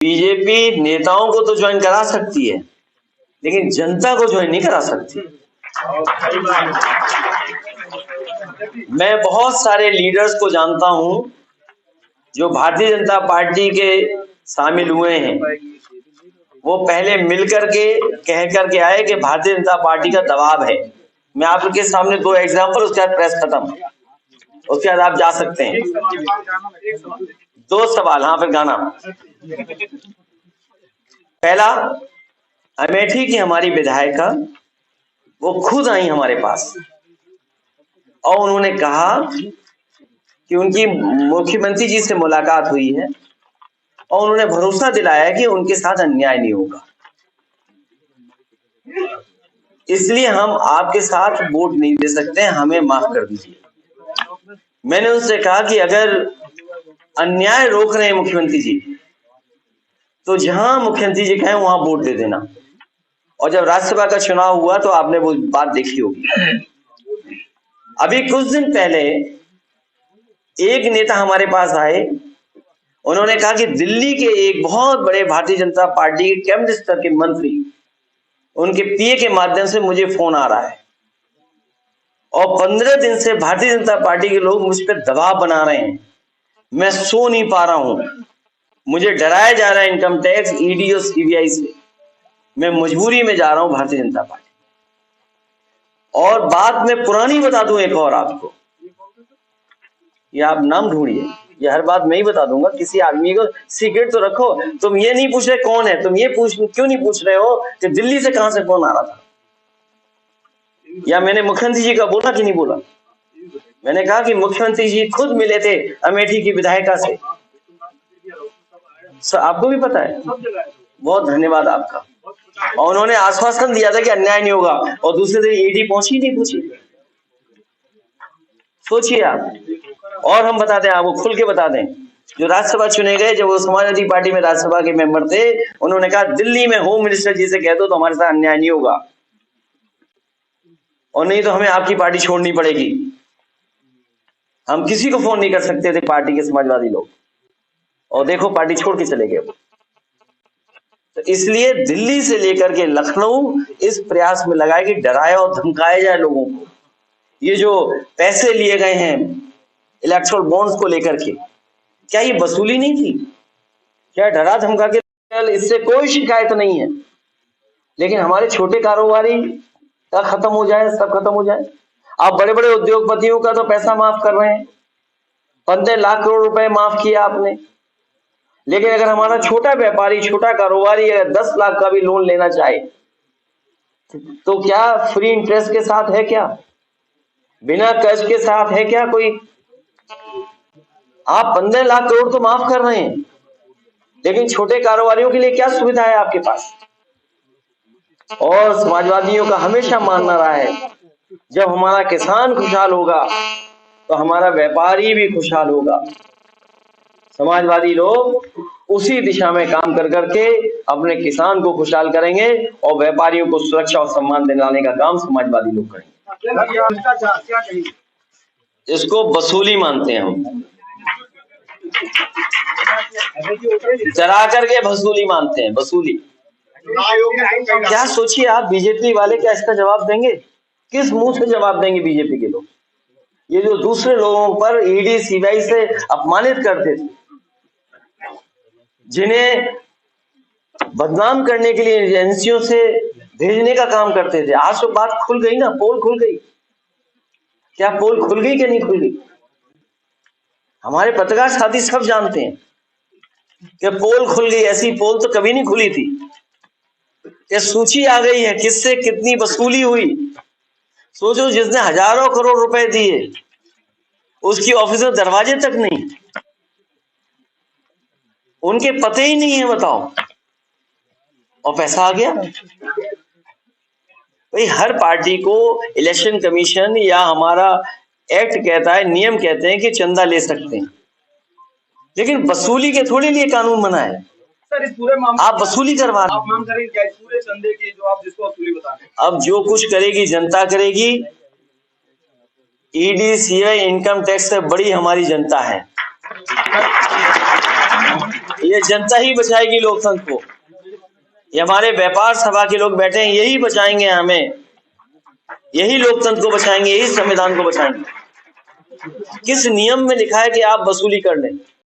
BJP नेताओं को तो ज्वाइन करा सकती है, लेकिन जनता को ज्वाइन नहीं करा सकती। मैं बहुत सारे लीडर्स को जानता हूं जो भारतीय जनता पार्टी के शामिल हुए हैं। वो पहले मिलकर के कह करके आए कि भारतीय जनता पार्टी का दबाव है। मैं आपके सामने 2 एग्जाम्पल, उसके बाद प्रेस खत्म, उसके बाद आप जा सकते हैं। 2 सवाल, हाँ फिर गाना। पहला, अमेठी की हमारी विधायिका वो खुद आई हमारे पास और उन्होंने कहा कि उनकी मुख्यमंत्री जी से मुलाकात हुई है और उन्होंने भरोसा दिलाया कि उनके साथ अन्याय नहीं होगा, इसलिए हम आपके साथ वोट नहीं दे सकते, हमें माफ कर दीजिए। मैंने उनसे कहा कि अगर अन्याय रोक रहे हैं मुख्यमंत्री जी, तो जहां मुख्यमंत्री जी कहें वहां वोट दे देना। और जब राज्यसभा का चुनाव हुआ तो आपने वो बात देखी होगी। अभी कुछ दिन पहले एक नेता हमारे पास आए, उन्होंने कहा कि दिल्ली के एक बहुत बड़े भारतीय जनता पार्टी के कैबिनेट स्तर के मंत्री, उनके पीए के माध्यम से मुझे फोन आ रहा है और 15 दिन से भारतीय जनता पार्टी के लोग मुझ पर दबाव बना रहे हैं, मैं सो नहीं पा रहा हूं, मुझे डराया जा रहा है इनकम टैक्स, ईडी और सीबीआई से, मैं मजबूरी में जा रहा हूं भारतीय जनता पार्टी। और बात मैं पुरानी बता दूं एक और आपको, ये आप नाम ढूंढिए, ये हर बात मैं ही बता दूंगा, किसी आदमी को सीक्रेट तो रखो। तुम ये नहीं पूछ रहे कौन है, तुम ये क्यों नहीं पूछ रहे हो कि दिल्ली से कहां से फोन आ रहा था, या मैंने मुख्यमंत्री जी का बोला कि नहीं बोला। मैंने कहा कि मुख्यमंत्री जी खुद मिले थे अमेठी की विधायिका से, आपको भी पता है, बहुत धन्यवाद आपका। और उन्होंने आश्वासन दिया था कि अन्याय नहीं होगा, और दूसरे दिन ईडी पहुंची नहीं पूछी। सोचिए आप, और हम बता दें आपको, खुल के बता दें, जो राज्यसभा चुने गए, जब वो समाजवादी पार्टी में राज्यसभा के मेंबर थे, उन्होंने कहा दिल्ली में होम मिनिस्टर जी से कह दो तो हमारे साथ अन्याय नहीं होगा, और नहीं तो हमें आपकी पार्टी छोड़नी पड़ेगी। हम किसी को फोन नहीं कर सकते थे पार्टी के समाजवादी लोग, और देखो पार्टी छोड़ के चले गए। तो इसलिए दिल्ली से लेकर के लखनऊ इस प्रयास में लगाए कि डराया और धमकाया जाए लोगों को। ये जो पैसे लिए गए हैं इलेक्टोरल बॉन्ड्स को लेकर के, क्या ये वसूली नहीं थी? क्या डरा धमका के? इससे कोई शिकायत नहीं है, लेकिन हमारे छोटे कारोबारी का खत्म हो जाए, सब खत्म हो जाए। आप बड़े बड़े उद्योगपतियों का तो पैसा माफ कर रहे हैं, 15 लाख करोड़ रुपए माफ किया आपने, लेकिन अगर हमारा छोटा व्यापारी, छोटा कारोबारी अगर 10 लाख का भी लोन लेना चाहे तो क्या फ्री इंटरेस्ट के साथ है? क्या बिना कर्ज के साथ है? क्या कोई? आप 15 लाख करोड़ तो माफ कर रहे हैं, लेकिन छोटे कारोबारियों के लिए क्या सुविधा है आपके पास? और समाजवादियों का हमेशा मानना रहा है, जब हमारा किसान खुशहाल होगा तो हमारा व्यापारी भी खुशहाल होगा। समाजवादी लोग उसी दिशा में काम कर करके अपने किसान को खुशहाल करेंगे और व्यापारियों को सुरक्षा और सम्मान दिलाने का काम समाजवादी लोग करेंगे। इसको वसूली मानते हैं हम, चढ़ा करके वसूली मानते हैं, वसूली। क्या सोचिए आप, बीजेपी वाले क्या इसका जवाब देंगे? किस मुंह से जवाब देंगे बीजेपी के लोग? ये जो दूसरे लोगों पर ईडी सीबीआई से अपमानित करते थे, जिन्हें बदनाम करने के लिए एजेंसियों से भेजने का काम करते थे, आज तो बात खुल गई ना, पोल खुल गई। क्या पोल खुल गई कि नहीं खुल गई? हमारे पत्रकार साथी सब जानते हैं कि पोल खुल गई, ऐसी पोल तो कभी नहीं खुली थी। ये सूची आ गई है किससे कितनी वसूली हुई। सोचो, जिसने हजारों करोड़ रुपए दिए उसकी ऑफिस में दरवाजे तक नहीं, उनके पते ही नहीं है, बताओ, और पैसा आ गया। भाई हर पार्टी को इलेक्शन कमीशन या हमारा एक्ट कहता है, नियम कहते हैं कि चंदा ले सकते हैं, लेकिन वसूली के थोड़े लिए कानून बना है। सर, इस पूरे मामले आप वसूली करवा रहे, आप मांग करेंगे क्या इस पूरे चंदे की, जो आप जिसको वसूली बता रहे हैं? अब जो कुछ करेगी जनता करेगी। ईडी सीबीआई इनकम टैक्स से बड़ी हमारी जनता है। ये जनता ही बचाएगी लोकतंत्र को। ये हमारे व्यापार सभा के लोग बैठे हैं, यही बचाएंगे हमें, यही लोकतंत्र को बचाएंगे, यही संविधान को बचाएंगे। किस नियम में लिखा है कि आप वसूली कर लें?